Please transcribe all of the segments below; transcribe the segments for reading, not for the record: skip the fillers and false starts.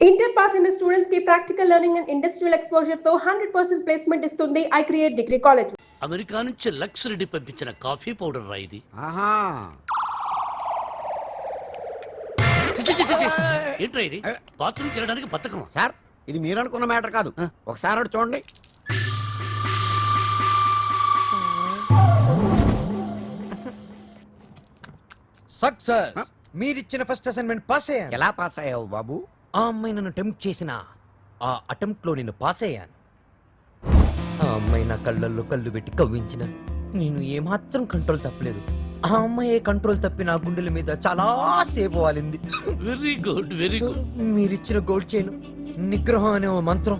Inter pass అయిన students కి practical learning and industrial exposure తో 100% ప్లేస్మెంట్ ఇస్తుంది I create degree college. America నుంచి లక్స్ రెడ్డి పంపించిన కాఫీ పౌడర్ రా ఇది. ఆహా ఏంట్రా ఇది? బాత్రూమ్కి వెళ్ళడానికి బతకమా? సార్ ఇది మీరు అనుకున్న మ్యాటర్ కాదు, ఒకసారి అటు చూడండి. సక్సెస్. మీరిచ్చిన ఫస్ట్ అసైన్మెంట్ పాస్ అయ్యాను. ఎలా పాస్ అయ్యావు బాబు? ఆ అమ్మాయి నన్ను అటెంప్ట్ చేసిన ఆ అటెంప్ట్ లో నేను పాస్ అయ్యాను. ఆ అమ్మాయి నా కళ్ళల్లో కళ్ళు పెట్టి కవ్వించిన నేను ఏమాత్రం కంట్రోల్ తప్పలేదు. ఆ అమ్మాయి కంట్రోల్ తప్పి నా గుండెల మీద చాలా సేపు వాలింది. Very good, very good. మీరిచ్చిన గోల్డ్ చైన్ నిగ్రహం అనే ఓ మంత్రం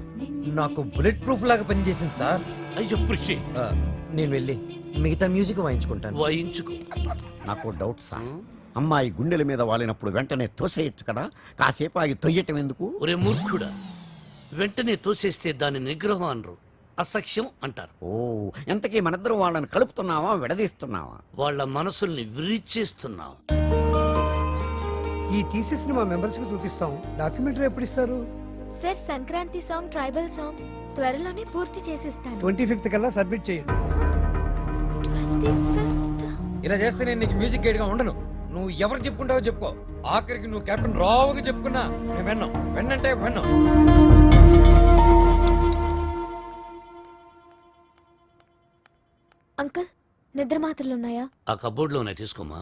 నాకు బుల్లెట్ ప్రూఫ్ లాగా పనిచేసింది సార్. I appreciate. నేను వెళ్ళి మిగతా మ్యూజిక్ వాయించుకుంటాను. వాయించుకో. నాకు డౌట్ సార్, అమ్మాయి గుండెల మీద వాలినప్పుడు వెంటనే తోసేయచ్చు కదా, కాసేపు ఆగి తొయ్యటం ఎందుకు? ఒరే మూర్ఖుడా, వెంటనే తోసేస్తే దాని నిగ్రహం అనరు, అసఖ్యం అంటారు. ఓ ఎంతకీ మనిద్దరం వాళ్ళని కలుపుతున్నావా విడదీస్తున్నావా? వాళ్ళ మనసుల్ని విరిచేస్తున్నావు. ఈ థీసిస్ ని మా మెంబర్స్ కి చూపిస్తాం. డాక్యుమెంటరీ ఎప్పుడు ఇస్తారు? Sir Sankranti song tribal song త్వరలోనే పూర్తి చేసేస్తాను. 25th కల్లా సబ్మిట్ చేయండి. 25th? ఇలా చేస్తే నేను నీకు మ్యూజిక్ గైడ్ గా ఉండను. నువ్వు ఎవరు చెప్పుకుంటావో చెప్పుకో. ఆఖరికి నువ్వు కెప్టెన్ రావుగా చెప్పుకున్నా నేను విన్నాం. విన్నంటే విన్నాం. అంకుల్ నిద్ర మాత్రలు ఉన్నాయా? ఆ కబోర్డ్ లో ఉన్నాయి, తీసుకోమా.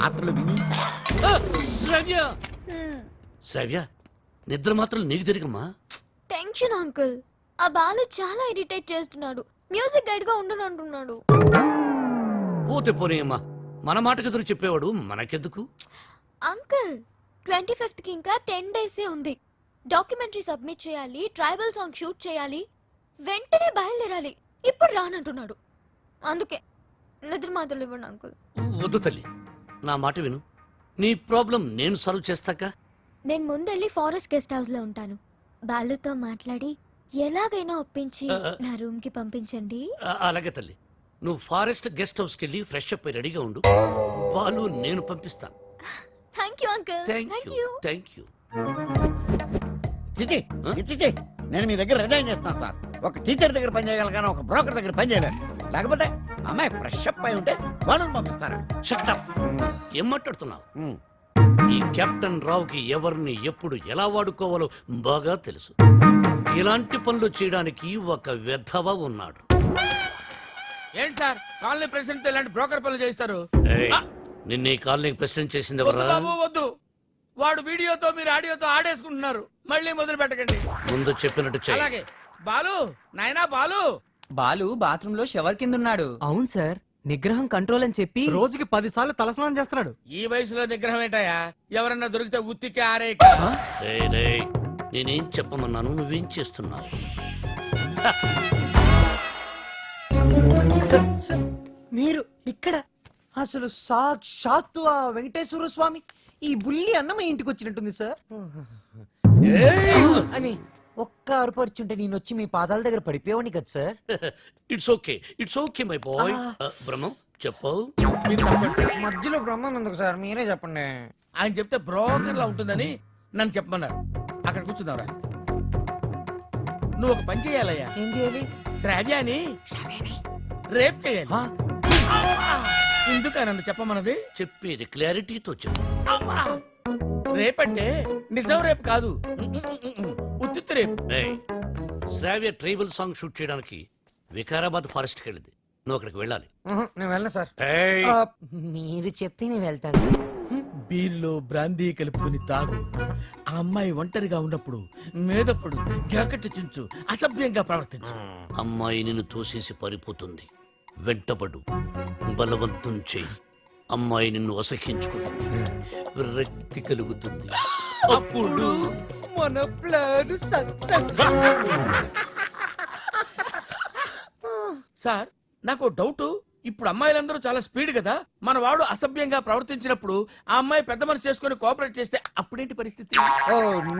మాత్రలు విని శ్రావ్య, శ్రావ్య, నిద్ర మాత్రం నీకు తిరిగమ్మా. Tension uncle. ఆ బాలు చాలా ఇరిటేట్ చేస్తున్నాడు. మ్యూజిక్ గైడ్ గా ఉండను అంటున్నాడు. పోతే పోనీయమ్మా, మన మాటకు ఎదురు చెప్పేవాడు మనకెందుకు? అంకుల్ 25th కి ఇంకా 10 days ఉంది. డాక్యుమెంటరీ సబ్మిట్ చేయాలి, ట్రైబల్ సాంగ్ షూట్ చేయాలి, వెంటనే బయలుదేరాలి. ఇప్పుడు రానంటున్నాడు. అందుకే నిద్ర మాత్రలు ఇవ్వండి అంకుల్. వద్దు తల్లి, నా మాట విను. నీ ప్రాబ్లం నేను సాల్వ్ చేస్తాక. నేను ముందెళ్ళి ఫారెస్ట్ గెస్ట్ హౌస్ లో ఉంటాను. బాలుతో మాట్లాడి ఎలాగైనా ఒప్పించి నా రూమ్ కి పంపించండి. అలాగే తల్లి, నువ్వు ఫారెస్ట్ గెస్ట్ హౌస్ కెళ్ళి ఫ్రెష్ అప్ అయి రెడీగా ఉండు. వాళ్ళు నేను పంపిస్తాను. Thank you uncle. Thank you, thank you. చిచి చిచి, నేను మీ దగ్గర రిజైన్ చేస్తాను సార్. ఒక టీచర్ దగ్గర పని చేయగలను కానీ ఒక బ్రోకర్ దగ్గర పని చేయలేను. లేకపోతే అమ్మాయి ఫ్రెష్ అప్ అయి ఉంటే వాళ్ళని పంపిస్తారా? Shut up. ఏం మాట్లాడుతున్నావు? ఈ కెప్టెన్ రావుకి ఎవరిని ఎప్పుడు ఎలా వాడుకోవాలో బాగా తెలుసు. ఇలాంటి పనులు చేయడానికి ఒక వెధవ ఉన్నాడు. ఏంటి సార్ కాలనీ ప్రెసిడెంట్ ఇలాంటి బ్రోకర్ పనులు చేస్తారు? నిన్న ఈ కాలనీకి ప్రెసిడెంట్ చేసింది వద్దు ఎవరా? బాబు వద్దు. వాడు వీడియోతో మీరు ఆడియోతో ఆడేసుకుంటున్నారు. మళ్ళీ మొదలు పెట్టకండి. ముందు చెప్పినట్టు చెయ్యి. అలాగే. బాలు, నాయనా బాలు. బాలు బాత్రూమ్ లో షవర్ కింద ఉన్నాడు. అవును సార్, నిగ్రహం కంట్రోల్ అని చెప్పి రోజుకి 10 సార్లు తలస్నానం చేస్తున్నాడు. ఈ వయసులో నిగ్రహం ఏంటయ్యా? ఎవరన్నా దొరికితే ఉత్తికి ఆరే. రేయ్, రేయ్, నేనేం చెప్పమన్నాను, నువ్వేం చేస్తున్నావు? మీరు ఇక్కడ అసలు సాక్షాత్తు ఆ వెంకటేశ్వర స్వామి ఈ బుల్లి అన్నమయ్య ఇంటికి వచ్చినట్టుంది సార్ అని ఒక్క అరుపరుచుంటే నేను వచ్చి మీ పాదాల దగ్గర పడిపోయావని కదా sir. It's okay, it's okay my boy. Brahmam చెప్పు. మధ్యలో బ్రహ్మం ఎందుకు సార్, మీరే చెప్పండి. ఆయన చెప్తే బ్రోకర్ లా ఉంటుందని నన్ను చెప్పమన్నారు. అక్కడ కూర్చుందాంరా. నువ్వు ఒక పని చేయాలయ్యా. ఏం చేయాలి? శ్రావ్యాని రేప్ చేయాలి. ఎందుక నన్ను చెప్పమన్నది? చెప్పేది క్లారిటీతో చెప్పు. రేపంటే నిజం రేపు కాదు, ఉత్తిత్తు రేపు. రేయ్, శ్రావ్య ట్రైబల్ సాంగ్ షూట్ చేయడానికి వికారాబాద్ ఫారెస్ట్ కి వెళ్ళింది. నువ్వు అక్కడికి వెళ్ళాలి. నేను వెళ్ళను సార్. ఏయ్, మీరు చెప్తే నేను వెళ్తాను. బీర్లో బ్రాందీ కలుపుకుని తాగు. ఆ అమ్మాయి ఒంటరిగా ఉన్నప్పుడు మేదప్పుడు జాకెట్ చించు, అసభ్యంగా ప్రవర్తించు. అమ్మాయి నిన్ను తోసేసి పారిపోతుంది. వెంటబడు, బలవంతం చెయ్యి. అమ్మాయి నిన్ను అసహించుకుంటుంది, విరక్తి కలుగుతుంది. అప్పుడు మన ప్లాన్ సక్సెస్. సార్ నాకు డౌట్. ఇప్పుడు అమ్మాయిలందరూ చాలా స్పీడ్ కదా. మన వాడు అసభ్యంగా ప్రవర్తించినప్పుడు ఆ అమ్మాయి పెద్ద మనసు చేసుకుని కోఆపరేట్ చేస్తే అప్పుడేంటి పరిస్థితి?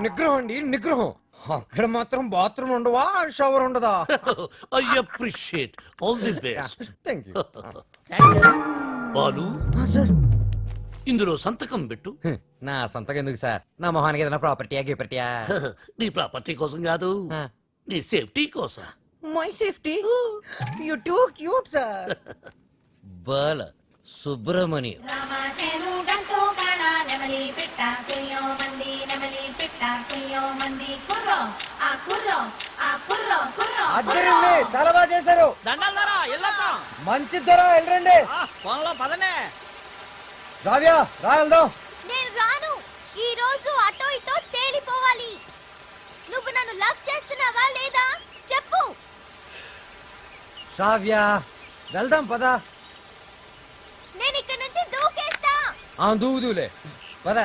నిగ్రహం అండి, నిగ్రహం. అక్కడ మాత్రం బాత్రూమ్ ఉండవా, షవర్ ఉండదా? I appreciate. All the best. Thank you. Balu, sir ఇందులో సంతకం పెట్టు. నా సంతకం ఎందుకు సార్? నా మొహానికి ఏదైనా ప్రాపర్టీయా గిపర్టీయా? నీ ప్రాపర్టీ కోసం కాదు, నీ సేఫ్టీ కోసం. My safety? You too cute sir. Bala Subramanyam. అద్దరింది, చాలా బాగా చేశారు. దండాలరా వెళ్ళొస్తాం. మంచి ధర వెళ్ళండి. పొలంలో పదనే. రావ్యా రా వెళ్దాం. నేను రాను. ఈ రోజు అటో ఇటో తేలిపోవాలి. నువ్వు నన్ను లవ్ చేస్తున్నావా లేదా చెప్పు. శ్రావ్య వెళ్దాం పద. నేను ఇక్కడ నుంచి దూకేస్తా. దూదులే పద.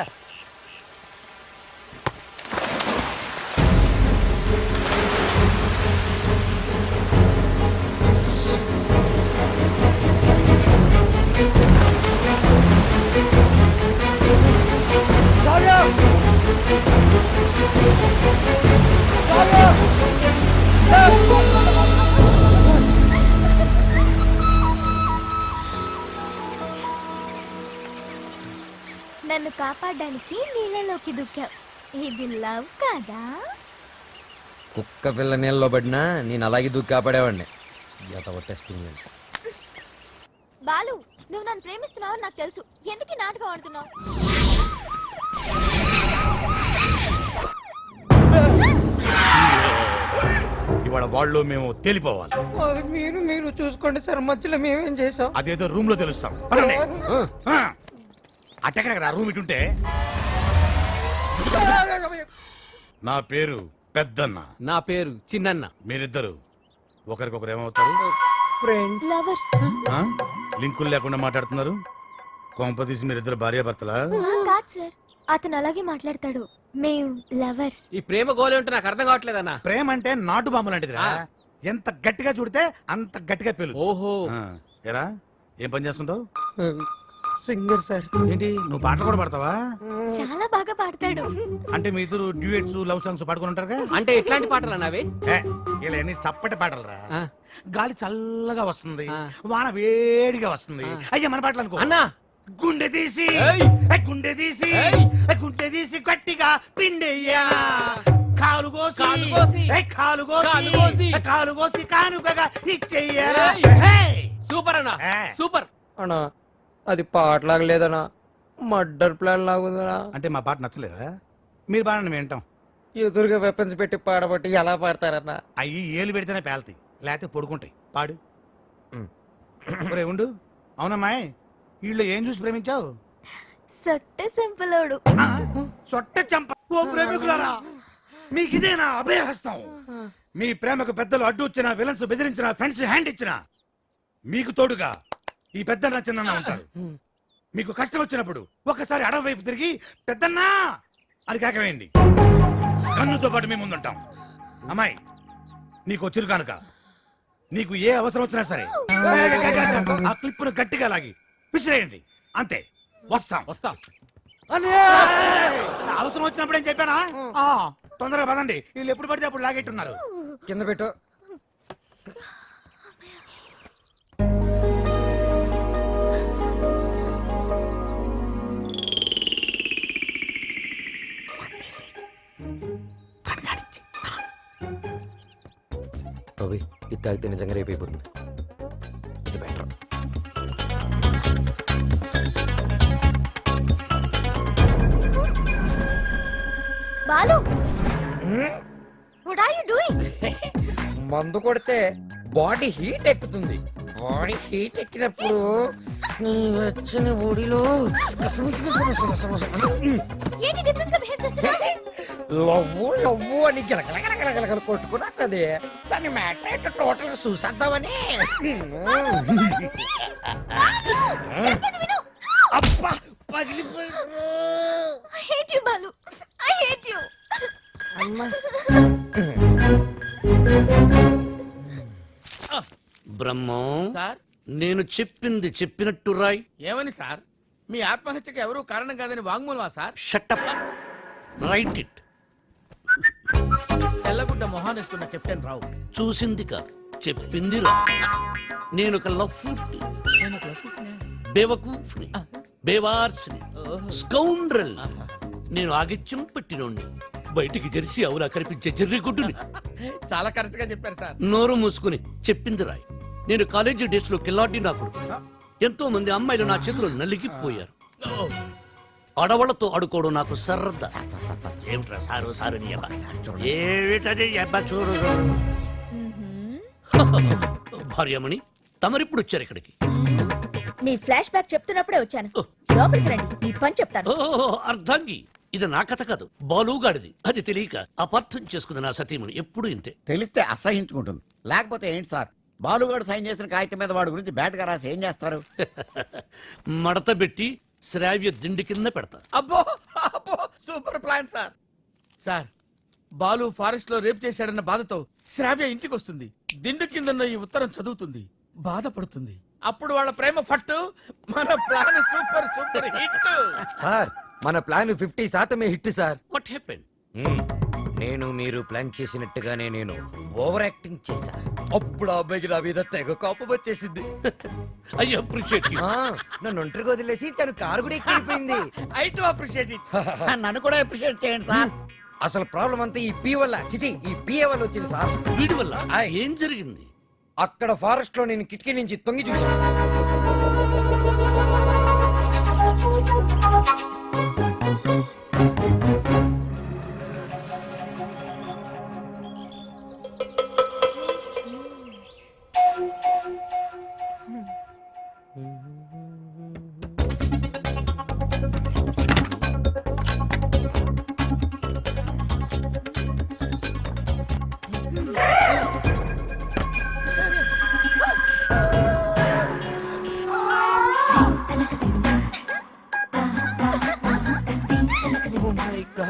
శ్రావ్య శ్రావ్య నన్ను కాపాడడానికి నీళ్ళలోకి దూకావు. ఇది లవ్ కాదా? కుక్క పిల్ల నీళ్ళలో పడినా నేను అలాగే దూకి కాపాడేవాడిని. టెస్టింగ్. బాలు, నువ్వు నన్ను ప్రేమిస్తున్నావని నాకు తెలుసు. ఎందుకు ఈ నాటకం ఆడుతున్నావు? ఇవాళ వాళ్ళు మేము తేలిపోవాలి. మీరు చూసుకోండి సార్, మధ్యలో మేమేం చేసాం? అదేదో రూమ్ లో తెలుస్తాం. అటెక్కడ రూమ్ ఇటుంటే. నా పేరు పెద్దన్న. నా పేరు చిన్నన్న. మీరిద్దరు ఒకరికొకరు ఏమవుతారు? లవర్స్. ఆ? లింకులు లేకుండా మాట్లాడుతున్నారు. కొంప తీసి మీరిద్దరు భార్యాభర్తలా? కాదు సార్, అతను అలాగే మాట్లాడతాడు. మేము లవర్స్. ఈ ప్రేమ గోలే ఉంటే నాకు అర్థం కావట్లేదన్నా. ప్రేమ అంటే నాటు బాంబు లాంటిదిరా. ఎంత గట్టిగా చూడితే అంత గట్టిగా పేలు. ఓహో. ఎరా ఏం పని చేస్తుంటావు? Singer sir. ఏంటి నువ్వు పాటలు కూడా పాడతావా? చాలా బాగా పాడతాడు. అంటే మీ ఇద్దరు డ్యూయట్స్ లవ్ సాంగ్స్ పాడుకుని ఉంటారుగా? అంటే ఎట్లాంటి పాటలు అన్నావి? ఇలా అన్ని చప్పటి పాటలురా. గాలి చల్లగా వస్తుంది, ఆ. వాన వేడిగా వస్తుంది. అయ్యా మన పాటలు అనుకో. అన్నా, గుండె తీసి ఏయ్! గుండె తీసి ఏయ్! గుండె తీసి గట్టిగా పిండెయ్యా. కాలు కోసి కాలు కోసి, కాలు కాలు కోసి, కాలు కోసి కానుకగా ఇచ్చెయ్యా. ఏయ్! సూపర్ అన్నా, సూపర్. అన్నా అది పాటలాగా లేదనా, మర్డర్ ప్లాన్ లాగుందనా. అంటే మా పాట నచ్చలేదా? మీరు పాడండి మేము వింటాం. ఎదురుగా వెపన్స్ పెట్టి పాడబట్టి ఎలా పాడతారన్నా? అయ్యి ఏలు పెడితేనే పేలతాయి, లేకపోతే పొడుకుంటాయి. పాడు. ఒరే ఉండు. అవునమ్మాయి, వీళ్ళు ఏం చూసి ప్రేమించావు? సొట్ట సింపులోడు. సొట్ట చంప. ఓ ప్రేమికులారా, మీకు ఇదేనా అభయహస్తం? మీ ప్రేమకు పెద్దలు అడ్డు వచ్చినా, విలన్స్ బెదిరించినా, ఫ్రెండ్స్ హ్యాండ్ ఇచ్చినా మీకు తోడుగా ఈ పెద్దన్న చిన్న ఉంటారు. మీకు కష్టం వచ్చినప్పుడు ఒక్కసారి అడవి వైపు తిరిగి పెద్దన్నా అని కేకవేయండి. కన్నుతో పాటు మేము ముందుంటాం. అమ్మాయి, నీకు చిరుకానుక. నీకు ఏ అవసరం వచ్చినా సరే ఆ క్లిప్పును గట్టిగా లాగి విసిరేయండి. అంతే. వస్తాం వస్తాం. అవసరం వచ్చినప్పుడు ఏం చెప్పానా? తొందరగా పదండి. వీళ్ళు ఎప్పుడు పడితే అప్పుడు లాగెట్టున్నారు. కింద పెట్టు. రవి, ఇది తాగితే నిజంగా రేపు అయిపోతుంది. ఇది better. Balu, what are you doing? మందు కొడితే బాడీ హీట్ ఎక్కుతుంది. బాడీ హీట్ ఎక్కినప్పుడు నీ వచ్చిన ఒడిలో ఏంటి డిఫరెంట్ గా బిహేవ్ చేస్తున్నావు? లవ్వు లవ్వు అని గిలగలగలగలగల కొట్టుకున్నది. దాని మ్యాటర్ టోటల్ గా చూసేద్దామని. చెప్పేది విను. అబ్బా, పగిలిపోయి. I hate you, Balu. I hate you. Brahmam, sir నేను చెప్పింది చెప్పినట్టు రాయ్. ఏమని సార్? మీ ఆత్మహత్యకి ఎవరూ కారణం కాదని వాంగ్మూలమా సార్? షట్టప్. Write it. తెల్లగుడ్డ మొహాన్ వేసుకున్న కెప్టెన్ రావు. చూసింది కాదు, చెప్పింది రా. నేను ఒక లవ్ బేవకూఫ్ని. బేవార్స్ని, స్కౌండ్రల్. నేను ఆగిత్యం పెట్టినోడిని, బయటికి జెర్సీ అవులా కనిపించే జెర్రిగుడ్డుని. చాలా కరెక్ట్ గా చెప్పారు సార్. నోరు మూసుకుని చెప్పింది రాయ్. నేను కాలేజీ డేస్ లో కిల్లాడి నాకుడు. ఎంతో మంది అమ్మాయిలు నా చేతిలో నలిగిపోయారు. ఆడవాళ్లతో ఆడుకోవడం నాకు సరదా. ఏమిట్రా సారు సారు నీ అబ్బా? ఏమిటది అబ్బా చూడు. భార్యమణి, తమరిప్పుడు వచ్చారు ఇక్కడికి. మీ ఫ్లాష్ బ్యాక్ చెప్తున్నప్పుడే వచ్చాను. లోపలికి రండి, మీ పని చెప్తాను. అర్ధాంగి, ఇది నా కథ కాదు, బాలుగాడిది. అది తెలియక అపార్థం చేసుకుంది నా సతీమణి. ఎప్పుడు ఇంతే. తెలిస్తే అసహించుకుంటుంది. లేకపోతే ఏంటి సార్, బాలుగాడు సైన్ చేసిన కాగితం మీద వాడి గురించి బ్యాట్ గా రాసి ఏం చేస్తారు? మడత పెట్టి శ్రావ్య దిండి కింద పెడతా. అబ్బో అబ్బో, super plan sir. Sir, Balu forest లో రేప్ చేశాడన్న బాధతో శ్రావ్య ఇంటికి వస్తుంది. దిండు కిందన్న ఈ ఉత్తరం చదువుతుంది, బాధపడుతుంది. అప్పుడు వాళ్ళ ప్రేమ పట్టు. మన plan super super hit. Sir, మన plan 50% hit sir. What happen? నేను మీరు ప్లాన్ చేసినట్టుగానే నేను ఓవర్ యాక్టింగ్ చేశా. అప్పుడు ఆ అబ్బాయికి నా మీద తెగ కోపం వచ్చేసింది. I appreciate you. నన్ను ఒంటరిగా వదిలేసి తను కారు కూడా ఎక్కిపోయింది. I too appreciate it. నన్ను కూడా అప్రిషియేట్ చేయండి సార్. అసలు ప్రాబ్లం అంతా ఈ పీ వల్ల, చిచి ఈ పిఏ వల్ల వచ్చింది సార్. వీడి వల్ల ఏం జరిగింది? అక్కడ ఫారెస్ట్ లో నేను కిటికీ నుంచి తొంగి చూశాను.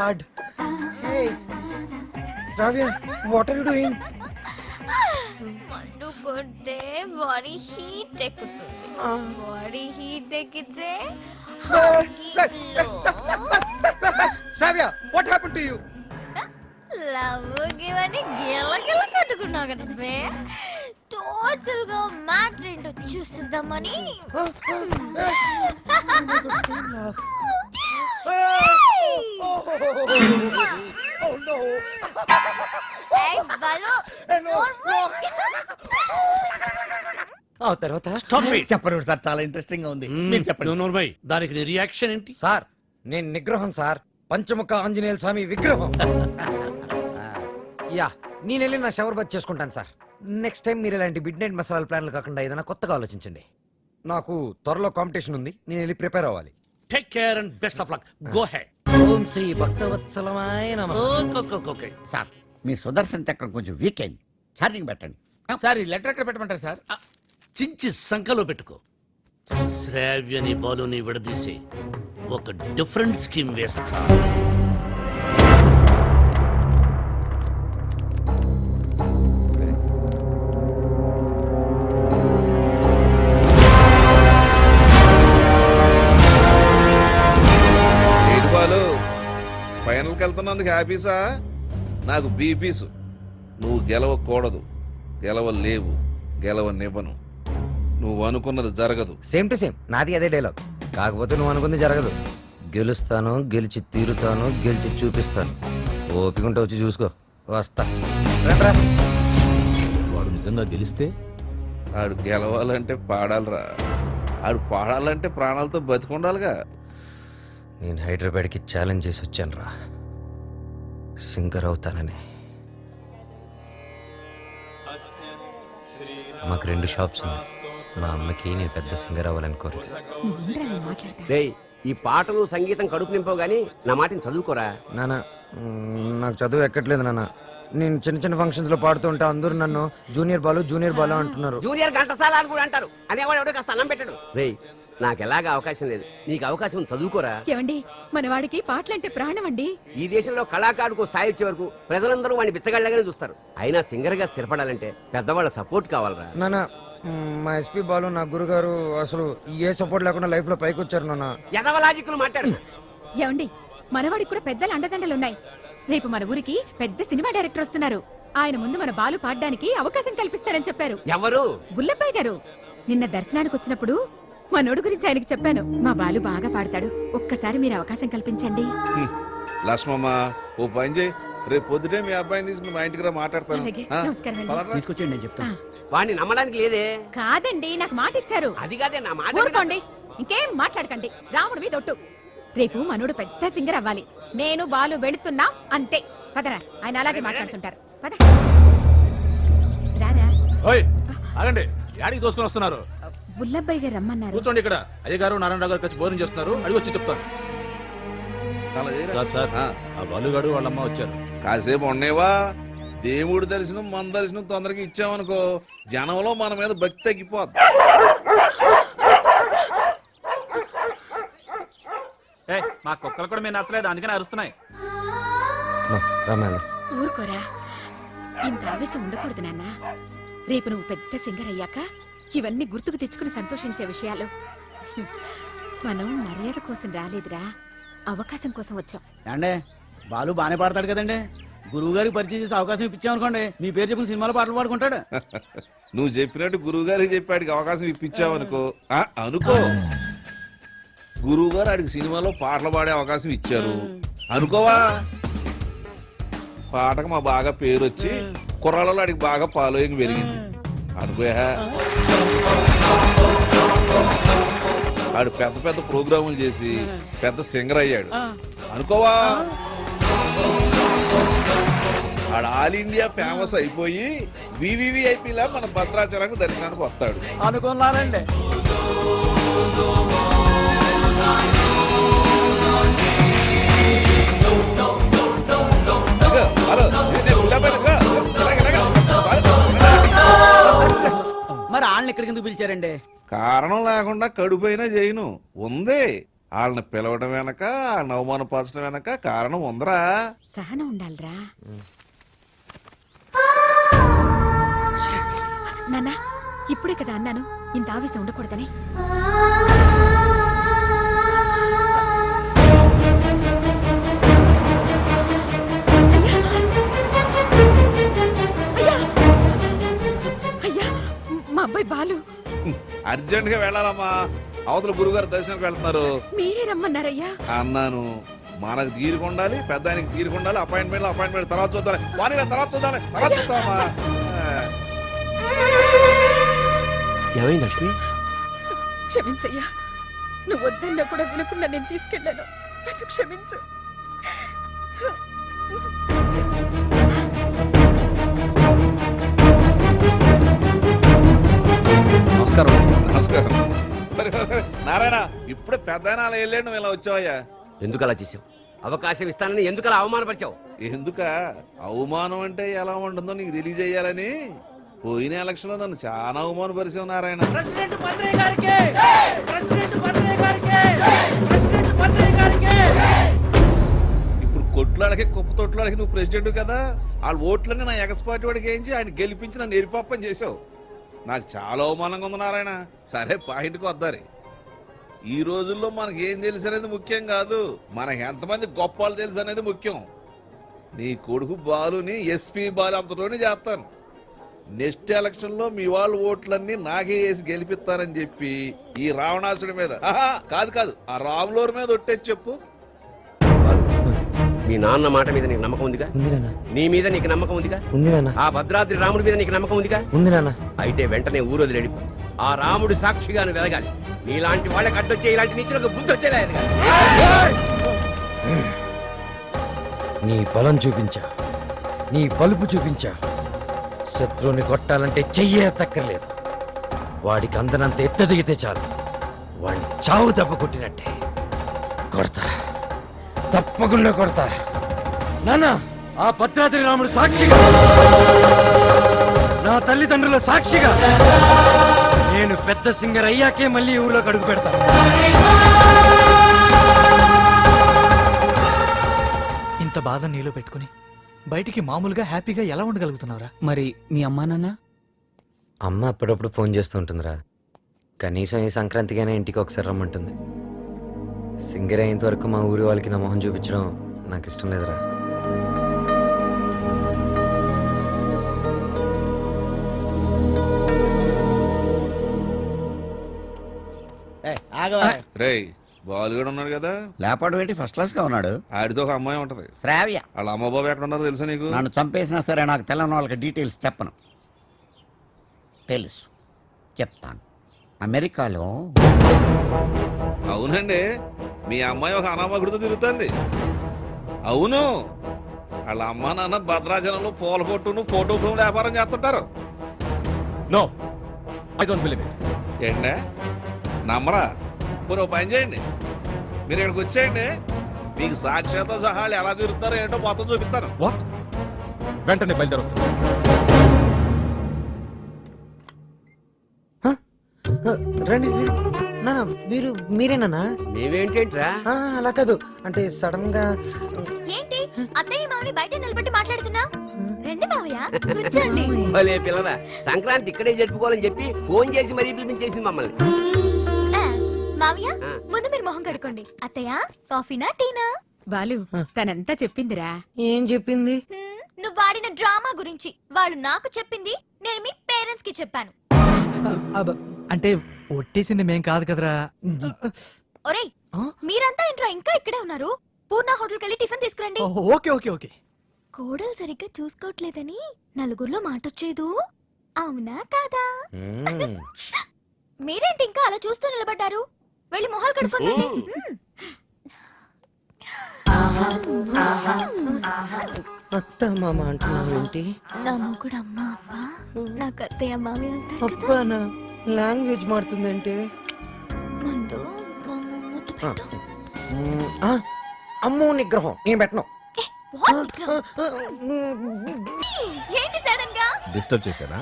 God. Hey, Shravya, what are you doing? మందు కొడితే బాడీ హీట్ ఎక్కుతుంది. బాడీ హీట్ ఎక్కితే Shravya, what happen to you? Love గివని గిలగిల కట్టుకున్నా కదా బే. టోటల్ గా మ్యాటర్ ఏంటో చూస్తుందామని. ఆ తర్వాత చెప్పరు సార్, చాలా ఇంట్రెస్టింగ్ గా ఉంది. మీరు చెప్పండి. నోర్మై, దానికి నీ రియాక్షన్ ఏంటి? సార్, నేను నిగ్రహం సార్, పంచముఖ ఆంజనేయ స్వామి విగ్రహం. యా, నేను వెళ్ళి నా షవర్ బాత్ చేసుకుంటాను సార్. నెక్స్ట్ టైం మీరు ఇలాంటి మిడ్ నైట్ మసాలా ప్లాన్లు కాకుండా ఏదైనా కొత్తగా ఆలోచించండి. నాకు త్వరలో కాంపిటీషన్ ఉంది, నేను వెళ్ళి ప్రిపేర్ అవ్వాలి. Take care and best of luck. Go ahead. Om Shri భక్తవత్సలమాయ నమః. ఓకే. సార్, మీ సుదర్శన్ చక్రం కొంచెం వీక్ అయింది, ఛార్జింగ్ పెట్టండి. సార్, ఈ లెటర్ ఎక్కడ పెట్టమంటారు సార్? చించి సంకలో పెట్టుకో. శ్రావ్యని బాలుని విడదీసి ఒక డిఫరెంట్ స్కీమ్ వేస్తా. ఫైనల్కి వెళ్తున్నందుకు హ్యాపీసా? నాకు బీపీసు. నువ్వు గెలవకూడదు, గెలవలేవు, గెలవనివ్వను. నువ్వు అనుకున్నది జరగదు. సేమ్ టు సేమ్ నాది అదే డైలాగ్. కాకపోతే నువ్వు అనుకుంది జరగదు. గెలుస్తాను, గెలిచి తీరుతాను, గెలిచి చూపిస్తాను. ఓపికంటే వచ్చి చూసుకో. వస్తా. వాడు నిజంగా గెలిస్తే? ఆడు గెలవాలంటే పాడాలరా. ఆడు పాడాలంటే ప్రాణాలతో బతికుండాలిగా. నేను హైదరాబాద్కి ఛాలెంజ్ చేసి వచ్చాను రా, సింగర్ అవుతానని. మాకు 2 షాప్స్ ఉన్నాయి. మా అమ్మకి నేను పెద్ద సింగర్ అవ్వాలని కోరిక. ఈ పాటలు సంగీతం కడుపు నింపవు గానీ నా మాటని చదువుకోరా. నాన్న, నాకు చదువు ఎక్కట్లేదు నాన్న. నేను చిన్న చిన్న ఫంక్షన్స్ లో పాడుతూ ఉంటే అందరూ నన్ను జూనియర్ బాలు అంటున్నారు. జూనియర్ ఘంటసాల అని కూడా అంటారు. అనేవాడు ఎవడో కాస్త అన్నం పెట్టాడు. రేయ్, నాకు ఎలాగా అవకాశం లేదు, నీకు అవకాశం చదువుకోరా. ఏమండి, మనవాడికి పాటలంటే ప్రాణం అండి. ఈ దేశంలో కళాకారుకు స్థాయి వచ్చే వరకు ప్రజలందరూ వాడిని బిచ్చగాళ్ళగానే చూస్తారు. అయినా సింగర్ గా స్థిరపడాలంటే పెద్దవాళ్ళ సపోర్ట్ కావాలరా. నాన్న, మా ఎస్పీ బాలు నా గురుగారు అసలు ఏ సపోర్ట్ లేకుండా లైఫ్ లో పైకి వచ్చారు నాన్న. ఎదవలాజిక్లు మాట్లాడు. ఏమండి, మనవాడికి కూడా పెద్దల అండదండలున్నాయి. రేపు మన ఊరికి పెద్ద సినిమా డైరెక్టర్ వస్తున్నారు. ఆయన ముందు మన బాలు పాడడానికి అవకాశం కల్పిస్తారని చెప్పారు. ఎవరు? బుల్లబ్బాయి గారు. నిన్న దర్శనానికి వచ్చినప్పుడు మనోడు గురించి ఆయనకి చెప్పాను. మా బాలు బాగా పాడతాడు, ఒక్కసారి మీరు అవకాశం కల్పించండి. లక్ష్మమ్మ ఓ పని చేయి, రేపు పొద్దుటే మీ అబ్బాయిని తీసుకుని మా ఇంటికి రా మాట్లాడతాను. అలాగే, ఆ? నమస్కారం అండి. పదరా. తీసుకొచ్చేయండి నేను చెప్తాను. వాడిని నమ్మడానికి లేదే. కాదండి, నాకు మాట ఇచ్చారు. అది కాదే నా మాట. ఊరుకోండి, ఇంకేం మాట్లాడకండి. రాముడి మీద ఒట్టు. రేపు మనోడు పెద్ద సింగర్ అవ్వాలి. నేను బాలు వెళుతున్నాం అంతే. పదరా, ఆయన అలాగే మాట్లాడుతుంటారు. పద రారా. ఓయ్ ఆగండి, యాడికి దోసుకొని వస్తున్నారు? బుల్లబ్బాయి గారు రమ్మన్నారు. కూర్చోండి ఇక్కడ. అయ్యగారు నారాయణరావు గారు కలిసి భోజనం చేస్తున్నారు, అడిగి వచ్చి చెప్తాను. అలా చేయరా? సార్ సార్ ఆ. ఆ బాలుగాడు వాళ్ళమ్మ వచ్చారు. కాసేపు ఉండేవా? దేవుడి దర్శనం మన దర్శనం తొందరగా ఇచ్చామనుకో జనంలో మన మీద భక్తి తగ్గిపోద్ది. మా కుక్కలు కూడా మేము నచ్చలేదు, అందుకని అరుస్తున్నాయి. ఊరుకోరా, ఇంత ఆవేశం ఉండకూడదు నాన్న. రేపు నువ్వు పెద్ద సింగర్ అయ్యాక ఇవన్నీ గుర్తుకు తెచ్చుకుని సంతోషించే విషయాలు. మనం మర్యాద కోసం రాలేదురా, అవకాశం కోసం వచ్చాం. అంటే బాలు బానే పాడతాడు కదండి, గురువు గారికి పరిచయం చేసే అవకాశం ఇప్పించామనుకోండి, మీ పేరు చెప్పిన సినిమాలో పాటలు పాడుకుంటాడు. నువ్వు చెప్పినట్టు గురువు గారికి చెప్పాడికి అవకాశం ఇప్పించావనుకో అనుకో, గురువు గారు ఆడికి సినిమాలో పాటలు పాడే అవకాశం ఇచ్చారు అనుకోవా, పాటకు మా బాగా పేరు వచ్చి కుర్రాళ్ళలో ఆడికి బాగా ఫాలోయింగ్ పెరిగింది అనుకోయా. ఆడు పెద్ద పెద్ద ప్రోగ్రాములు చేసి పెద్ద సింగర్ అయ్యాడు అనుకోవా. ఆడు ఆల్ ఇండియా ఫేమస్ అయిపోయి వివివిఐపీలా మన భద్రాచలంకు దర్శనానికి వస్తాడు అనుకున్నానండి. మరి వాళ్ళని ఎక్కడికి ఎందుకు పిలిచారండి? కారణం లేకుండా కడుపైనా చేయను ఉంది. వాళ్ళని పిలవడం వెనక, వాళ్ళని అవమానపరచడం వెనక కారణం ఉందరా. సహనం ఉండాలిరా నాన్న. ఇప్పుడే కదా అన్నాను ఇంత ఆవేశం ఉండకూడదని. అయ్యా, మా అబ్బాయి బాలు అర్జెంట్ గా వెళ్ళాలమ్మా, అవతల గురుగారు దర్శనానికి వెళ్తున్నారు. మీరే రమ్మన్నారయ్యా. అన్నాను, మనకు తీరుకుండాలి, పెద్ద ఆయనకి తీరుకుండాలి. అపాయింట్మెంట్ తర్వాత చూద్దాం, తర్వాత చూద్దామా. ఏమైంది లక్ష్మి? క్షమించయ్యా, నువ్వు వద్దన్నా కూడా వినకుండా నేను తీసుకెళ్ళాను, నన్ను క్షమించు. నమస్కారం. నారాయణ, ఇప్పుడే పెద్ద ఆయన అలా వెళ్ళాడు, నువ్వు ఇలా వచ్చావయ్యా? ఎందుకు అలా చేసావు? అవకాశం ఇస్తానని ఎందుకు అలా అవమానపరిచావు? ఎందుక అవమానం అంటే ఎలా ఉంటుందో నీకు తెలియజేయాలని. పోయిన ఎలక్షన్ లో నన్ను చాలా అవమానపరిచావు నారాయణ. ఇప్పుడు కొట్లాడకి కుప్ప తొట్లాడకి నువ్వు ప్రెసిడెంట్ కదా, వాళ్ళ ఓట్లన్నీ నా ఎగస్పాటి వాడికి వేయించి ఆయన గెలిపించి నన్ను ఎరిపప్పని చేసావు. నాకు చాలా అవమానంగా ఉంది నారాయణ. సరే పాయింట్కి వద్దారి. ఈ రోజుల్లో మనకి ఏం తెలుసు అనేది ముఖ్యం కాదు, మనకి ఎంతమంది గొప్పలు తెలుసు అనేది ముఖ్యం. నీ కొడుకు బాలుని ఎస్పీ బాలు అంతలోనే చేస్తాను. నెక్స్ట్ ఎలక్షన్ లో మీ వాళ్ళ ఓట్లన్నీ నాకే వేసి గెలిపిస్తానని చెప్పి ఈ రావణాసుడి మీద కాదు ఆ రాములోరి మీద ఒట్టేసి చెప్పు. మీ నాన్న మాట మీద నీకు నమ్మకం ఉందిగా? నీ మీద నీకు నమ్మకం ఉందిగా? ఆ భద్రాద్రి రాముడి మీద నీకు నమ్మకం ఉందిగా? అయితే వెంటనే ఊరోజు వెళ్ళిపో. ఆ రాముడు సాక్షిగాను వెలగాలి. నీలాంటి వాళ్ళకి అడ్డొచ్చే ఇలాంటి నీచులకు బుద్ధి వచ్చేలేదు. నీ బలం చూపించా, నీ బలుపు చూపించా. శత్రువుని కొట్టాలంటే చెయ్యే తక్కర్లేదు, వాడికి అందనంత ఎత్తదిగితే చాలు, వాడిని చావు దెబ్బ కొట్టినట్టే కొడతా, తప్పకుండా కొడతా. నాన్న, ఆ భద్రాద్రి రాముడు సాక్షిగా, నా తల్లిదండ్రుల సాక్షిగా నేను పెద్ద సింగర్ అయ్యాకే మళ్ళీ ఊళ్ళోకి అడుగు పెడతాను. ఇంత బాధ నీలో పెట్టుకుని బయటికి మామూలుగా హ్యాపీగా ఎలా ఉండగలుగుతున్నావురా? మరి మీ అమ్మా నాన్న? అమ్మ అప్పుడప్పుడు ఫోన్ చేస్తూ ఉంటుందిరా. కనీసం ఈ సంక్రాంతికైనా ఇంటికి ఒకసారి రమ్మంటుంది. సింగర్ అయ్యేంత వరకు మా ఊరి వాళ్ళకి నా మొహం చూపించడం నాకు ఇష్టం లేదురా. ఆగవా రేయ్ బాలు కూడా ఉన్నాడు కదా, లేపడం ఏంటి ఫస్ట్ క్లాస్ గా ఉన్నాడు. ఆడితో ఒక అమ్మాయి ఉంటది శ్రావ్య. వాళ్ళ అమ్మ బాబు ఎక్కడ ఉన్నారో తెలుసా నీకు? నన్ను చంపేసినా సరే నాకు తెల్లని వాళ్ళకి డీటెయిల్స్ చెప్పను. తెలుసు, చెప్తాను. అమెరికాలో. అవునండి, మీ అమ్మాయి ఒక అనామకుడితో తిరుగుతుంది. అవును, వాళ్ళ అమ్మ నాన్న భద్రాచలంలో పూల కొట్టును ఫోటో ఫ్రేమ్ వ్యాపారం చేస్తుంటారు. No, I don't believe it. ఏంటంటే నమ్మరా? మీరు పని చేయండి, మీరు ఇక్కడికి వచ్చేయండి, మీకు సాక్ష్యాలతో సహా వాళ్ళు ఎలా తిరుగుతారో ఏంటో మొత్తం చూపిస్తాను. వాట్? వెంటనే బయలుదేరొచ్చు. రండి నానా, మీరేనా? మేమేంటేంట్రా? అలా కాదు, అంటే సడన్ గా. ఏంటి అత్తయ్య మామని బయట నిలబెట్టి మాట్లాడుతున్నా? రండి మావయ్య, కూర్చోండి. భలే పిల్లరా, సంక్రాంతి ఇక్కడే జరుపుకోవాలని చెప్పి ఫోన్ చేసి మరీ పిలిపించేసింది మమ్మల్ని. మావయ్య, ముందు మీరు మొహం కడుకోండి. అత్తయ్య, కాఫీనా టీనా? బాలు, తనంతా చెప్పిందిరా. ఏం చెప్పింది? నువ్వు వాడిన డ్రామా గురించి. వాళ్ళు నాకు చెప్పింది, నేను మీ పేరెంట్స్ కి చెప్పాను. అంటే ఒట్టేసింది మేం కాదు కదరా. ఒరేయ్, మీరంతా ఏంట్రా ఇంకా ఇక్కడే ఉన్నారు? పూర్ణ హోటల్కి వెళ్ళి టిఫిన్ తీసుకురండి. Okay okay okay. కోడలు సరిగ్గా చూసుకోవట్లేదని నలుగురిలో మాటొచ్చేదు, అవునా కాదా? మీరేంటి ఇంకా అలా చూస్తూ నిలబడ్డారు? వెళ్ళి మొహాలు కడుక్కోండి. అత్త మామ అంటున్నావు ఏంటి? నా మొగుడు అమ్మ అప్ప, నాకు అత్తయ్య మావి అంటారు కదా. అప్పానా? లాంగ్వేజ్ మారుతుందంటే ముందు ముద్దు పెట్టు. అమ్మో నిగ్రహం నేను పెట్టను. ఏంటి సడన్ గా? డిస్టర్బ్ చేశానా?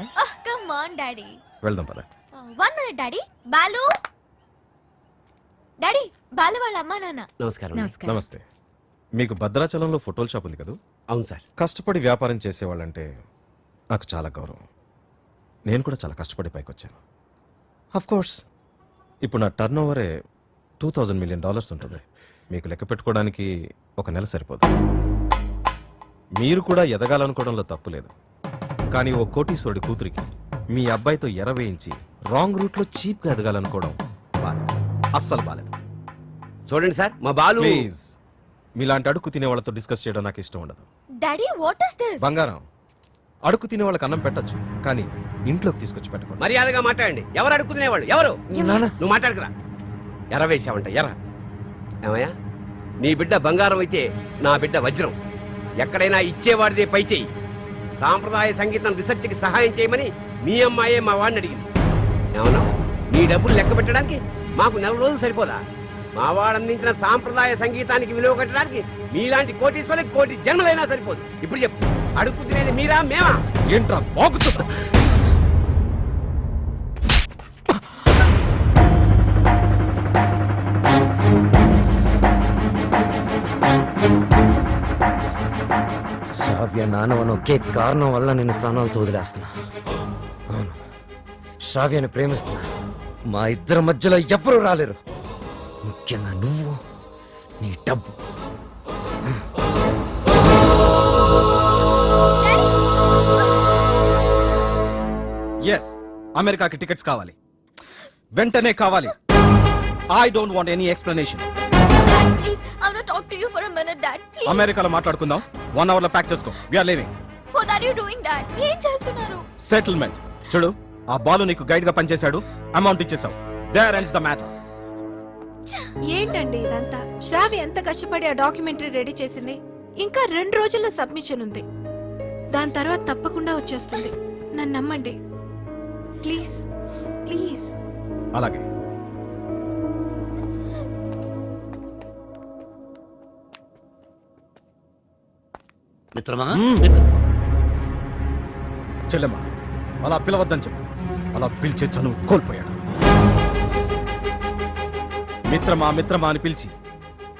Come on daddy. వెళ్దాం పద. 1 minute daddy. Balu daddy, Balu వాళ్ళ అమ్మా నాన్న. నమస్కారం. నమస్తే. మీకు భద్రాచలంలో ఫోటోల షాప్ ఉంది కదా? అవును సార్. కష్టపడి వ్యాపారం చేసేవాళ్ళంటే నాకు చాలా గౌరవం. నేను కూడా చాలా కష్టపడి పైకి వచ్చాను. ఆఫ్ కోర్స్ ఇప్పుడు నా టర్న్ ఓవరే $2000 million ఉంటుంది. మీకు లెక్క పెట్టుకోవడానికి ఒక నెల సరిపోదు. మీరు కూడా ఎదగాలనుకోవడంలో తప్పు లేదు, కానీ ఓ కోటీశ్వరుడి కూతురికి మీ అబ్బాయితో ఎర వేయించి రాంగ్ రూట్ లో చీప్ గా ఎదగాలనుకోవడం అస్సలు బాలేదు. చూడండి సార్, మా బాలు. ప్లీజ్, మీలాంటి అడుగు తినే వాళ్ళతో డిస్కస్ చేయడం నాకు ఇష్టం ఉండదు. Daddy, what is this? బంగారం, అడుగు తినే వాళ్ళకి అన్నం పెట్టచ్చు, కానీ ఇంట్లోకి తీసుకొచ్చి పెట్టకూడదు. మర్యాదగా మాట్లాడండి. ఎవరు అడుగుతునేవాళ్ళు? ఎవరు? నువ్వు మాట్లాడుకురా. ఎర వేసావంట, ఎర. ఏమయ్యా, నీ బిడ్డ బంగారం అయితే నా బిడ్డ వజ్రం. ఎక్కడైనా ఇచ్చేవాడిదే పై చెయ్యి. సాంప్రదాయ సంగీతం రీసెర్చ్కి సహాయం చేయమని మీ అమ్మాయే మా వాడిని అడిగింది. ఏమన్నా, నీ డబ్బులు లెక్క పెట్టడానికి మాకు 4 రోజులు సరిపోదా? మా వాడు అందించిన సాంప్రదాయ సంగీతానికి విలువ కట్టడానికి మీలాంటి కోటీశ్వరులకు 1 కోటి జన్మలైనా సరిపోదు. ఇప్పుడు చెప్పు, అడుగు తినేది మీరా మేమా? ఏంట్రా బాగుతుందా? శ్రావ్య నానవని ఒకే కారణం వల్ల నేను ప్రాణాలతో వదిలేస్తున్నా. అవును, శ్రావ్యని ప్రేమిస్తున్నా. మా ఇద్దరి మధ్యలో ఎవ్వరూ రాలేరు, ముఖ్యంగా నువ్వు, నీ డబ్బు. ఎస్, అమెరికాకి టికెట్స్ కావాలి, వెంటనే కావాలి. I don't want any explanation. Please, I want to talk to you for a minute, Dad. Please. అమెరికాలో మాట్లాడుకుందాం. 1 hour లో ప్యాక్ చేసుకో. We are leaving. What are you doing, Dad? ఏం చేస్తున్నారు? సెటిల్మెంట్. చూడు, ఆ బాలు నీకు గైడ్ గా పనిచేశాడు, అమౌంట్ ఇచ్చేసావు. There ends the matter. ఏంటండి ఇదంతా? శ్రావి ఎంత కష్టపడి ఆ డాక్యుమెంటరీ రెడీ చేసింది. ఇంకా 2 రోజుల్లో సబ్మిషన్ ఉంది. దాని తర్వాత తప్పకుండా వచ్చేస్తుంది. నన్ను నమ్మండి ప్లీజ్, ప్లీజ్. అలాగే. మిత్రమా, చెల్లెమ్మా, అలా పిలవద్దని చెప్పు. అలా పిలిచే చనువు కోల్పోయాడు. మిత్రమా మిత్రమా అని పిలిచి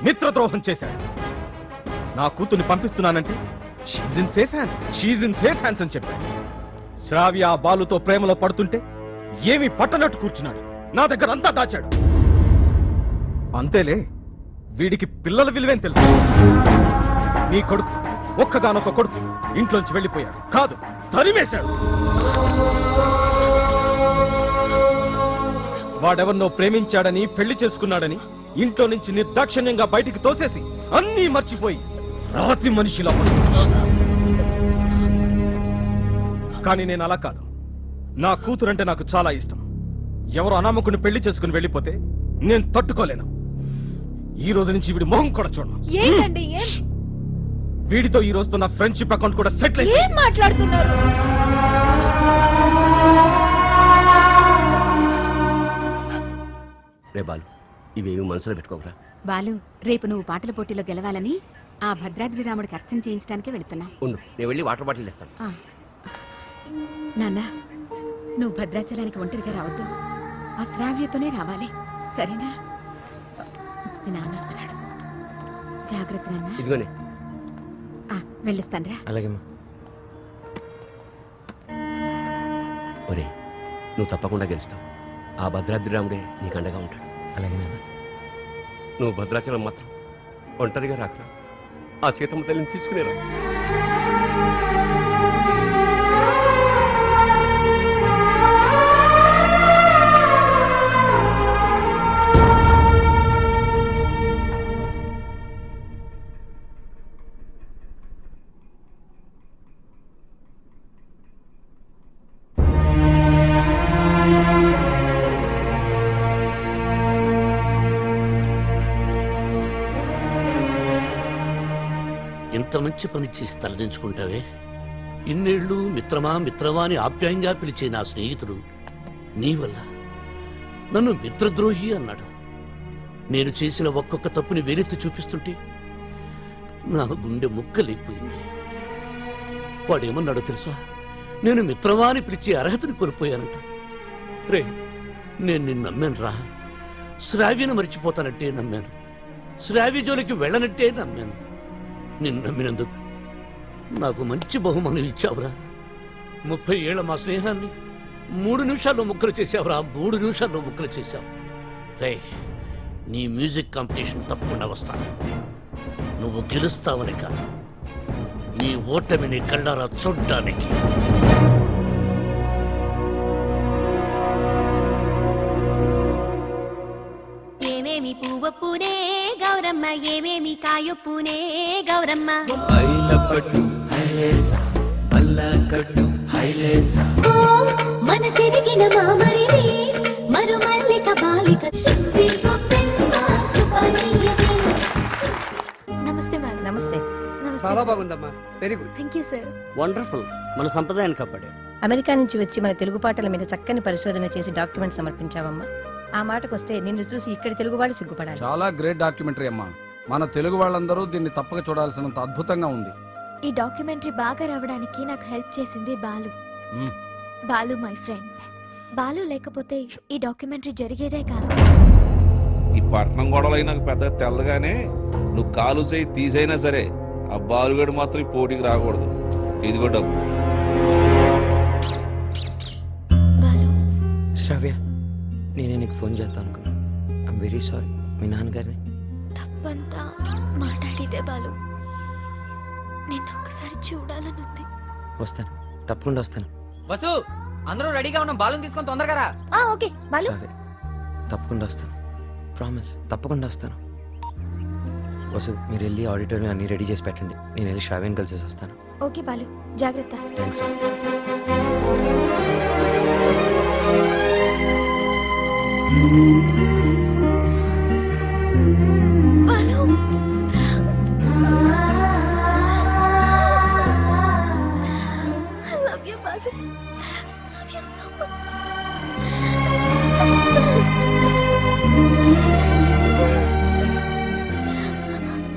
మిత్రద్రోహం చేశాడు. నా కూతుర్ని పంపిస్తున్నానంటే షీజ్ ఇన్ సేఫ్ హ్యాండ్స్ అని చెప్పాడు. శ్రావ్య ఆ బాలుతో ప్రేమలో పడుతుంటే ఏమీ పట్టనట్టు కూర్చున్నాడు. నా దగ్గర అంతా దాచాడు. అంతేలే, వీడికి పిల్లల విలువేం తెలుసు. నీ కొడుకు, ఒక్కగానొక్క కొడుకు ఇంట్లోంచి వెళ్ళిపోయాడు కాదు, తరిమేశాడు. వాడెవరినో ప్రేమించాడని పెళ్లి చేసుకున్నాడని ఇంట్లో నుంచి నిర్దాక్షిణ్యంగా బయటికి తోసేసి అన్నీ మర్చిపోయి రాతి మనిషిలా కానీ నేను అలా కాదు. నా కూతురంటే నాకు చాలా ఇష్టం. ఎవరు అనామకుని పెళ్లి చేసుకుని వెళ్ళిపోతే నేను తట్టుకోలేను. ఈ రోజు నుంచి వీడి మొహం కూడా చూడను. ఏంటండి వీడితో ఈ రోజుతో నా ఫ్రెండ్షిప్ అకౌంట్ కూడా సెటిల్ ఏం అయింది. మాట్లాడుతున్నారు? రే బాలు, ఇవేమి మనసులో పెట్టుకోకరా. బాలు, రేపు నువ్వు పాటల పోటీలో గెలవాలని ఆ భద్రాద్రి రాముడికి అర్చన చేయించడానికి వెళుతున్నా. ఉండు, నేను వెళ్ళి వాటర్ బాటిల్ తెస్తాను. నాన్న, నువ్వు భద్రాచలానికి ఒంటరిగా రావద్దు. ఆ శ్రావ్యతోనే రావాలి, సరేనా? మీ నాన్న వస్తున్నాడు, జాగ్రత్త నాన్న. ఇదిగోనే. వెళ్ళిస్తానరా. అలాగే ఒరే, నువ్వు తప్పకుండా గెలుస్తావు. ఆ భద్రాద్రి రాముడే నీకు అండగా ఉంటాడు. అలాగే నాన్న. నువ్వు భద్రాచలం మాత్రం ఒంటరిగా రాకరా. ఆ సీతమ్మ తల్లిని తీసుకునేరా. ఇంత మంచి పని చేసి తలదించుకుంటావే. ఇన్నేళ్లు మిత్రమా మిత్రమా అని ఆప్యాయంగా పిలిచే నా స్నేహితుడు నీ వల్ల నన్ను మిత్రద్రోహి అన్నాడు. నేను చేసిన ఒక్కొక్క తప్పుని వేలెత్తి చూపిస్తుంటే నా గుండె ముక్కలైపోయింది. వాడేమన్నాడో తెలుసా? నేను మిత్రమా అని పిలిచే అర్హతని కోల్పోయానంట. రే, నేను నిన్ను నమ్మాను రా. శ్రావ్యను మరిచిపోతానంటే నమ్మాను. శ్రావ్య జోలికి వెళ్ళనంటే నమ్మాను. నిన్ను నమ్మినందుకు నాకు మంచి బహుమానం ఇచ్చావురా. 30 ఏళ్ల మా స్నేహాన్ని 3 నిమిషాల్లో ముక్కలు చేశావురా. 3 నిమిషాల్లో ముక్కలు చేశావు. రే, నీ మ్యూజిక్ కాంపిటీషన్ తప్పకుండా వస్తాను. నువ్వు గెలుస్తావని కాదు, నీ ఓటమిని కళ్ళారా చూడ్డానికి. ఏమేమి పువ్వొప్పునే గౌరమ్మ, ఏమేమి కాయొప్పునే గౌరమ్మ. మనసెరిగిన మామరిది మరుమల్లిక బాలిక. నమస్తే మేడం. నమస్తే. చాలా బాగుందమ్మా, very good. Thank you sir. Wonderful. మన సంప్రదాయాన్ని కాపాడే. అమెరికా నుంచి వచ్చి మన తెలుగు పాటల మీద చక్కని పరిశోధన చేసి డాక్యుమెంట్ సమర్పించావమ్మా. ఆ మాటకొస్తే నిన్ను చూసి ఇక్కడి తెలుగు వాళ్ళు సిగ్గుపడాలి. చాలా గ్రేట్ డాక్యుమెంటరీ అమ్మా. మన తెలుగు వాళ్ళందరూ దీన్ని తప్పక చూడాల్సినంత అద్భుతంగా ఉంది. ఈ డాక్యుమెంటరీ బాగా రావడానికి నాకు హెల్ప్ చేసింది బాలు. Balu my friend. బాలు లేకపోతే ఈ డాక్యుమెంటరీ జరిగేదే కాదు. ఈ పట్నం గొడవలు నాకు పెద్దగా తెల్లగానే నువ్వు కాలు చేయి తీసైనా సరే ఆ బాలుగడు మాత్రం ఈ పోటీకి రాకూడదు. ఇదిగో డబ్బు. శ్రావ్య, నేనే నీకు ఫోన్ చేద్దాం అనుకున్నా. I'm very sorry. మీ నాన్నగారిని తప్పంతా మాట్లాడితే బాలు. నిన్ను ఒక్కసారి చూడాలనుంది. వస్తాను, తప్పకుండా వస్తాను. వసు, అందరూ రెడీగా ఉన్నాం. బాలుని తీసుకొని తొందరగా రా. ఓకే బాలు. తప్పకుండా వస్తాను. ప్రామిస్, తప్పకుండా వస్తాను. వసు, మీరు వెళ్ళి ఆడిటోరియం అన్ని రెడీ చేసి పెట్టండి. నేను వెళ్ళి శ్రావ్యని కలిసి వస్తాను. ఓకే బాలు, జాగ్రత్త. Thanks. Balu, I love you, Balu. Love you so much.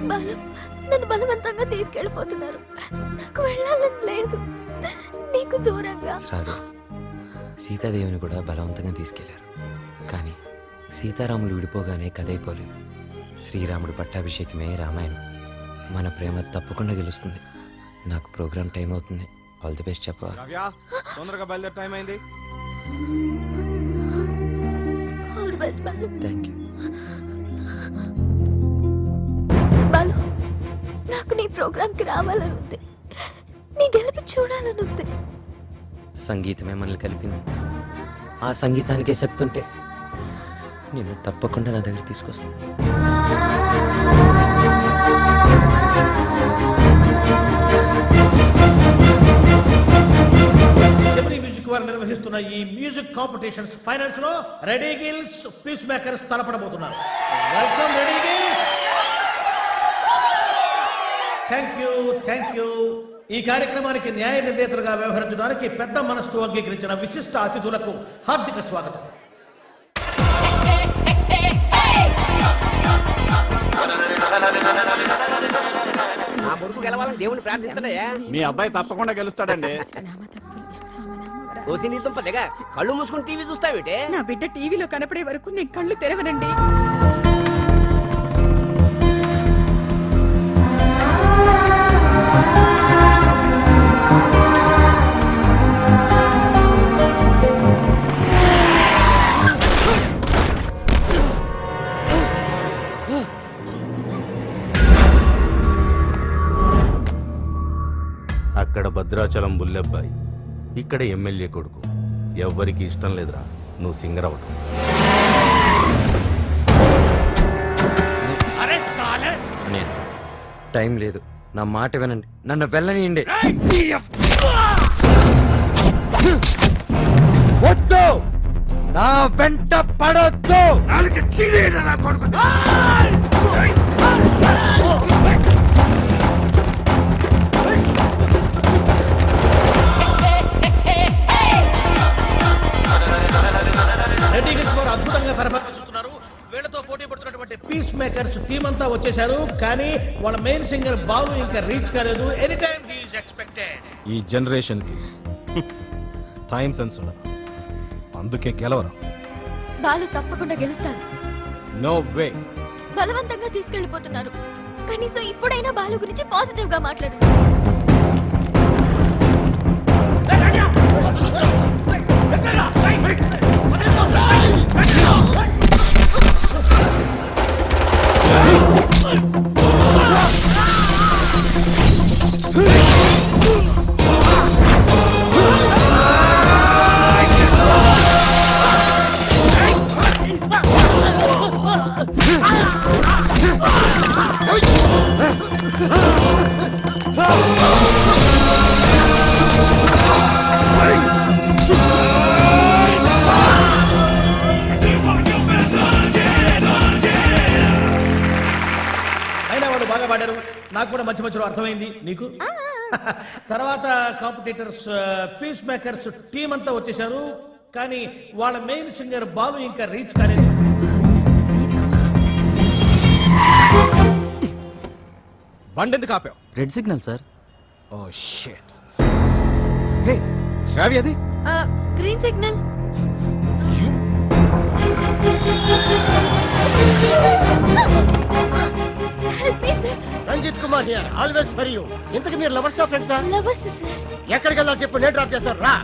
Balu, నన్ను బలవంతంగా తీసుకెళ్ళిపోతున్నారు. నాకు వెళ్ళాలని లేదు. నీకు దూరంగా. శ్రావ్య, సీతాదేవిని కూడా బలవంతంగా తీసుకెళ్లారు. కానీ సీతారాములు విడిపోగానే కథ అయిపోలేదు. శ్రీరాముడు పట్టాభిషేకమే రామాయణం. మన ప్రేమ తప్పకుండా గెలుస్తుంది. నాకు ప్రోగ్రామ్ టైం అవుతుంది. ఆల్ ది బెస్ట్ చెప్పా. తొందరగా బయలుదేరి టైం అయింది. All the best Balu. Thank you. Balu, నాకు నీ ప్రోగ్రామ్కి రావాలని ఉంది. నీ గెలుపు చూడాలని ఉంది. సంగీతమే మనల్ని కలిపింది. ఆ సంగీతానికే శక్తి ఉంటే నేను తప్పకుండా నా దగ్గర తీసుకొస్తాను. జెమినీ మ్యూజిక్ వారు నిర్వహిస్తున్న ఈ మ్యూజిక్ కాంపిటీషన్స్ ఫైనల్స్ లో రెడీ గిల్స్ పీస్ మేకర్స్ తలపడబోతున్నారు. Welcome ready gills. Thank you. ఈ కార్యక్రమానికి న్యాయ నిర్ణేతలుగా వ్యవహరించడానికి పెద్ద మనస్సు అంగీకరించిన విశిష్ట అతిథులకు హార్దిక స్వాగతం. నా కొడుకు గెలవాలని దేవుని ప్రార్థించడయ్యా. మీ అబ్బాయి తప్పకుండా గెలుస్తాడండి. ఓసి నీ తుంప దిగ కళ్ళు మూసుకుని టీవీ చూస్తావేటే? నా బిడ్డ టీవీలో కనపడే వరకు నేను కళ్ళు తెరవనండి. అక్కడ భద్రాచలం బుల్లెబ్బాయి, ఇక్కడ ఎమ్మెల్యే కొడుకు. ఎవ్వరికి ఇష్టం లేదురా నువ్వు సింగర్ అవటం. టైం లేదు, నా మాట వినండి, నన్ను వెళ్ళనియండి. వద్దు, నా వెంట పడొద్దు. నా కొడుకు రెడీ గిల్స్ వారు అద్భుతంగా పరిపాలిస్తున్నారు. వీళ్ళతో పోటీ పడుతున్నటువంటి పీస్ మేకర్స్ టీం అంతా వచ్చేశారు. కానీ వాళ్ళ మెయిన్ సింగర్ బాలు ఇంకా రీచ్ కాలేదు. Any time he is expected. ఈ జనరేషన్ కి టైం సెన్స్ ఉండదు, అందుకే గెలవరు. బాలు తప్పకుండా గెలుస్తాడు. No way. బలవంతంగా తీసుకెళ్లిపోతున్నారు. కనీసం ఇప్పుడైనా బాలు గురించి పాజిటివ్ గా మాట్లాడు. నాకు కూడా మధ్య మధ్యలో అర్థమైంది. నీకు తర్వాత కాంపిటీటర్స్ పీస్ మేకర్స్ టీం అంతా వచ్చేసారు. కానీ వాళ్ళ మెయిన్ సింగర్ బాలు ఇంకా రీచ్ కాలేదు. బండి ఎందుకు ఆపావు? Red signal sir. Oh shit. Hey Shravya, అది green signal. Ranjith Kumar here, always for you. ఇంతకు మీరు లవర్స్ ఫ్రెండ్సా? Lovers sir. ఎక్కడికి వెళ్ళాలి చెప్పు, నేను డ్రాప్ చేస్తాను. రా.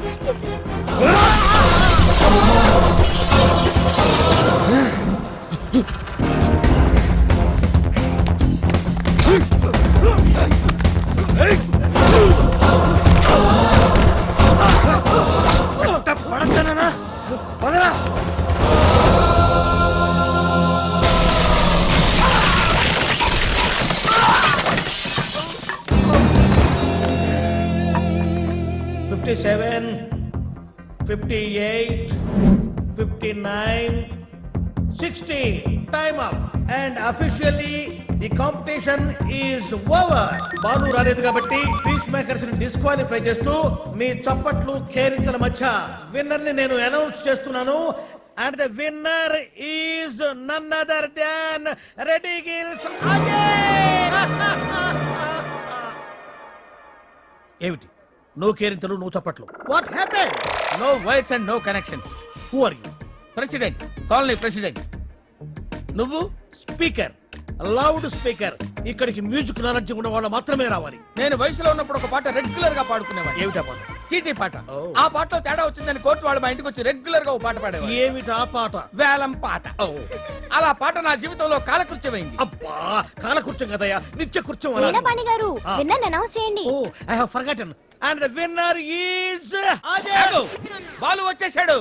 పడతానా? పదరా. $57, $58, $59, $60. Time up. And officially the competition is over. Balu రాలేదు కాబట్టి పీస్ మేకర్స్ ని డిస్క్వాలిఫై చేస్తూ మీ చప్పట్లు కేరింతల మధ్య విన్నర్ ని నేను అనౌన్స్ చేస్తున్నాను. And the winner is none other than ready gills again. ఏమిటి నో కేరింతలు, నో చప్పట్లు? What happen? No wires and no connections. Who are you? President, colony president. నువ్వు స్పీకర్, లౌడ్ స్పీకర్. ఇక్కడికి మ్యూజిక్ నాలెడ్జ్ ఉన్న వాళ్ళు మాత్రమే రావాలి. నేను వయసులో ఉన్నప్పుడు ఒక పాట రెగ్యులర్ గా పాడుకునేవాడు. ఏమిటా పాట? చీటీ పాట. ఆ పాటలో తేడా వచ్చిందని కోర్టు వాళ్ళు మా ఇంటికి వచ్చి రెగ్యులర్ గా ఒక పాట పాడేవాడు. ఏమిటా పాట? వేలం పాట. అలా పాట నా జీవితంలో కాలకృత్యమైంది. అబ్బా, కాలకృత్యం కదయ్యా, నిత్య కృత్యం. వీణపాణి గారు, విన్నర్ అనౌన్స్ చేయండి. Oh, I have forgotten. And the winner is Balu వచ్చేసాడు.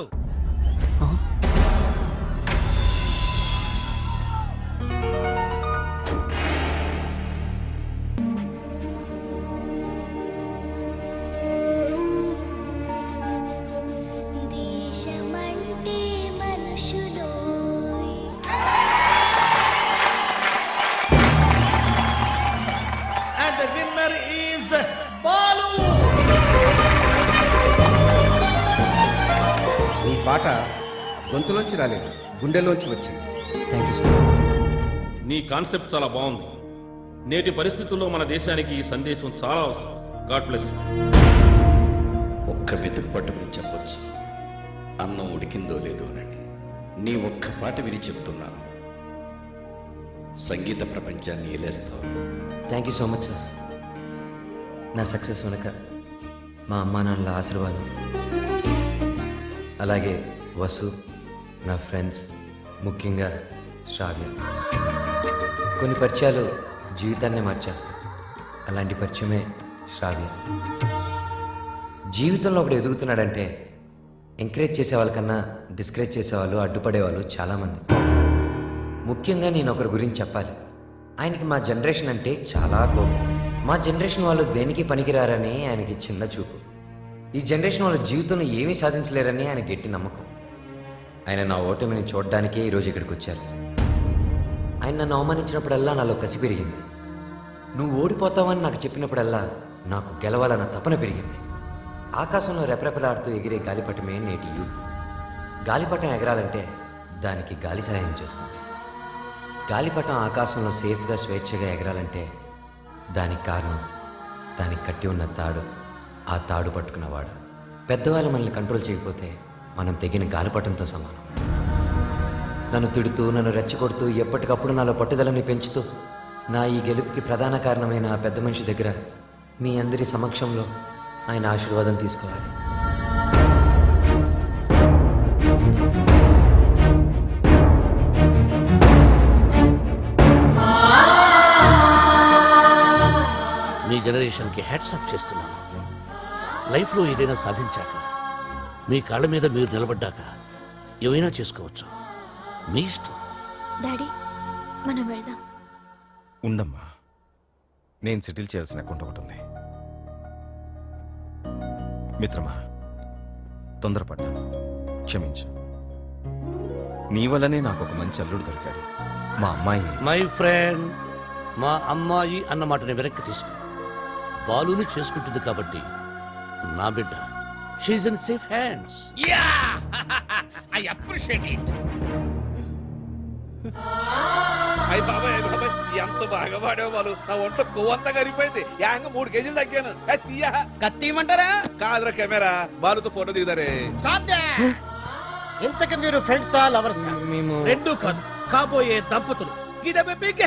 is Balu. ఈ పాట గొంతులోంచి రాలేదు, గుండెలోంచి వచ్చింది. Thank you sir. నీ కాన్సెప్ట్ చాలా బాగుంది. నేటి పరిస్థితుల్లో మన దేశానికి ఈ సందేశం చాలా అవసరం. God bless you. ఒక్క మెతుకు పట్టు విని చెప్పొచ్చు, అన్నం ఉడికిందో లేదో అని. నీ ఒక్క పాట విని చెప్తున్నాను, సంగీత ప్రపంచాన్ని ఏలేస్తావు. Thank you so much sir. నా సక్సెస్ వెనక మా అమ్మా నాన్నల ఆశీర్వాదం, అలాగే వసు, నా ఫ్రెండ్స్, ముఖ్యంగా శ్రావ్య. కొన్ని పరిచయాలు జీవితాన్నే మార్చేస్తాయి. అలాంటి పరిచయమే శ్రావ్య. జీవితంలో ఒకడు ఎదుగుతున్నాడంటే ఎంకరేజ్ చేసే వాళ్ళకన్నా డిస్కరేజ్ చేసేవాళ్ళు, అడ్డుపడేవాళ్ళు చాలామంది. ముఖ్యంగా నేను ఒకరి గురించి చెప్పాలి. ఆయనకి మా జనరేషన్ అంటే చాలా కోపం. మా జనరేషన్ వాళ్ళు దేనికి పనికిరారని ఆయనకి చిన్న చూపు. ఈ జనరేషన్ వాళ్ళ జీవితంలో ఏమీ సాధించలేరని ఆయన గట్టి నమ్మకం. ఆయన నా ఓటమిని చూడడానికే ఈరోజు ఇక్కడికి వచ్చారు. ఆయన నన్ను అవమానించినప్పుడల్లా నాలో కసి పెరిగింది. నువ్వు ఓడిపోతావని నాకు చెప్పినప్పుడల్లా నాకు గెలవాలన్న తపన పెరిగింది. ఆకాశంలో రెపరెపలాడుతూ ఎగిరే గాలిపటమే నేటి యూత్. గాలిపటం ఎగరాలంటే దానికి గాలి సహాయం చేస్తుంది. గాలిపటం ఆకాశంలో సేఫ్గా స్వేచ్ఛగా ఎగరాలంటే దానికి కారణం దానికి కట్టి ఉన్న తాడు, ఆ తాడు పట్టుకున్నవాడు. పెద్దవాళ్ళు మనల్ని కంట్రోల్ చేయకపోతే మనం తెగిన గాలిపటంతో సమానం. నన్ను తిడుతూ, నన్ను రెచ్చగొడుతూ, ఎప్పటికప్పుడు నాలో పట్టుదలని పెంచుతూ నా ఈ గెలుపుకి ప్రధాన కారణమైన ఆ పెద్ద మనిషి దగ్గర మీ అందరి సమక్షంలో ఆయన ఆశీర్వాదం తీసుకోవాలి. మీ జనరేషన్కి హ్యాట్స్ ఆఫ్ చేస్తున్నాను. లైఫ్లో ఏదైనా సాధించాక, మీ కాళ్ళ మీద మీరు నిలబడ్డాక ఏమైనా చేసుకోవచ్చు. మీ ఇష్టం. డాడీ, మనం వెళ్దాం. ఉండమ్మా, నేను సెటిల్ చేయాల్సిన అకౌంట్ ఒకటి ఉంది. మిత్రమా, తొందరపడ్డాను, క్షమించు. నీ వల్లనే నాకు ఒక మంచి అల్లుడు దొరికాడు. మా అమ్మాయి. మై ఫ్రెండ్, మా అమ్మాయి అన్న మాటని వెనక్కి తీసుకో. బాలుని చేసుకుంటుంది కాబట్టి నా బిడ్డ. She in safe hands. I appreciate it. అయ్య బాబాయ్, ఎంత బాగా పాడావు వాళ్ళు. నా ఒంట్లో కొవ్వంతా కరిగిపోయింది. యాంగ 3 కేజీలు తగ్గాను. తీయా కత్తిమంటారా? కాదురా కెమెరా, బాలుతో ఫోటో దిగుతారే. ఇంతకు మీరు ఫ్రెండ్సా, లవర్సా? మేము రెండూ కాదు, కాబోయే దంపతులు. ఇది బిగ్